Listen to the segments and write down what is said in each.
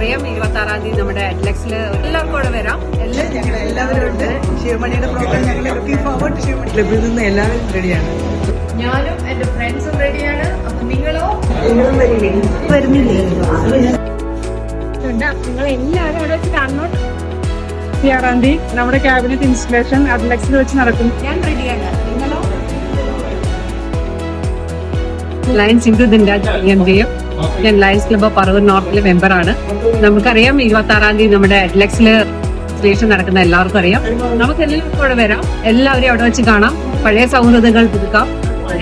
നമുക്കറിയാം 26-ാം തീയതി നമ്മുടെ അഡ്ലക്സിൽ എല്ലാവർക്കും കൂടെ വരാം. എല്ലാവരും ഉണ്ട്. ശിവമണിയുടെ പ്രോഗ്രാം ഞങ്ങൾ ലുക്കിംഗ് ഫോർവേഡ് ടു ശിവമണി ക്ലബിൽ നിന്ന് എല്ലാവരും റെഡിയാണ്. ഞാനും എന്റെ ഫ്രണ്ട്സും റെഡിയാണ്. അപ്പൊ നിങ്ങളോ? വരുന്നില്ലേ? നിങ്ങൾ എല്ലാവരും അവിടെ വെച്ച് കാണണം. 26-ാം തീയതി നമ്മുടെ ക്യാബിനറ്റ് ഇൻസ്റ്റലേഷൻ അഡ്ലക്സിൽ വെച്ച് നടക്കും. ഞാൻ റെഡിയാണ്. നിങ്ങളോ? ലയൺസ് ഇന്ത്യൻ ചെയ്യും. ഞാൻ ലയൺസ് ക്ലബ്ബ് പറവൂർ നോർത്തിലെ മെമ്പറാണ്. നമുക്കറിയാം 26-ാം തീയതി നമ്മുടെ അഡ്ലക്സിൽ സ്റ്റേഷൻ നടക്കുന്ന എല്ലാവർക്കും അറിയാം. നമുക്ക് എല്ലാവർക്കും കൂടെ വരാം. എല്ലാവരും അവിടെ വെച്ച് കാണാം. പഴയ സൗഹൃദങ്ങൾ പുതുക്കാം.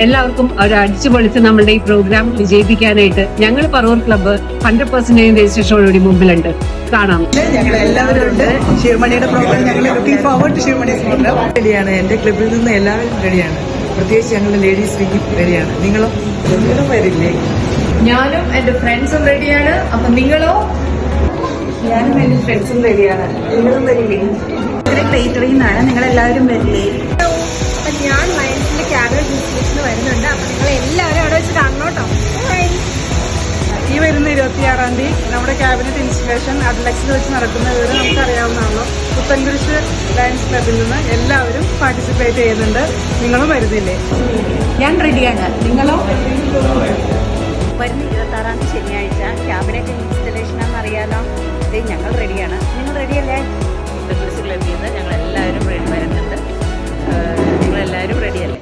എല്ലാവർക്കും ഒരു അടിച്ചു പൊളിച്ച് നമ്മളുടെ ഈ പ്രോഗ്രാം വിജയിപ്പിക്കാനായിട്ട് ഞങ്ങൾ പറവൂർ ക്ലബ്ബ് 100% രജിസ്ട്രേഷനോടുകൂടി മുമ്പിലുണ്ട്. കാണാം. ഞങ്ങൾ എല്ലാവരും ഉണ്ട്. ശിവമണിയുടെ പ്രോഗ്രാം ഞങ്ങൾ looking forward to Sivamani program റെഡിയാണ്. എന്റെ ക്ലബിൽ നിന്ന് എല്ലാവരും റെഡിയാണ്. പ്രത്യേകിച്ച് ഞങ്ങളുടെ ലേഡീസ് വിംഗും റെഡിയാണ്. നിങ്ങളും വരില്ലേ? ഞാനും എന്റെ ഫ്രണ്ട്സും റെഡിയാണ്. അപ്പൊ നിങ്ങളോ? ഞാനും എന്റെ ഫ്രണ്ട്സും റെഡിയാണ്. നിങ്ങളും വരില്ലേ? ക്ലേറ്ററിൽ നിന്നാണ്. നിങ്ങളെല്ലാവരും വരില്ലേ? ഞാൻ ലയൺസിന്റെ ക്യാബിനറ്റ് ഇൻസ്റ്റലേഷന് വരുന്നുണ്ട്. അപ്പൊ നിങ്ങൾ എല്ലാവരും അവിടെ വെച്ച് കാണണം കേട്ടോ. ഈ വരുന്ന 26-ാം തീയതി നമ്മുടെ ക്യാബിനറ്റ് ഇൻസ്റ്റലേഷൻ അഡ്ലക്സിൽ വെച്ച് നടക്കുന്ന വിവരം നമുക്കറിയാവുന്നതാണല്ലോ. പുത്തൻകുരിശ് ലയൺസ് ക്ലബിൽ നിന്ന് എല്ലാവരും പാർട്ടിസിപ്പേറ്റ് ചെയ്യുന്നുണ്ട്. നിങ്ങളും വരുന്നില്ലേ? ഞാൻ റെഡിയാണ്. നിങ്ങളോ? വരുന്ന 26-ാം തീയതി ശനിയാഴ്ച ക്യാബിനറ്റ് ഇൻസ്റ്റലേഷനാണെന്നറിയാലോ. ഞങ്ങൾ റെഡിയാണ്. നിങ്ങൾ റെഡിയല്ലേ? ക്ലബിൽ നിന്ന് ഞങ്ങൾ എല്ലാവരും വരുന്നുണ്ട്. നിങ്ങളെല്ലാവരും റെഡിയല്ലേ?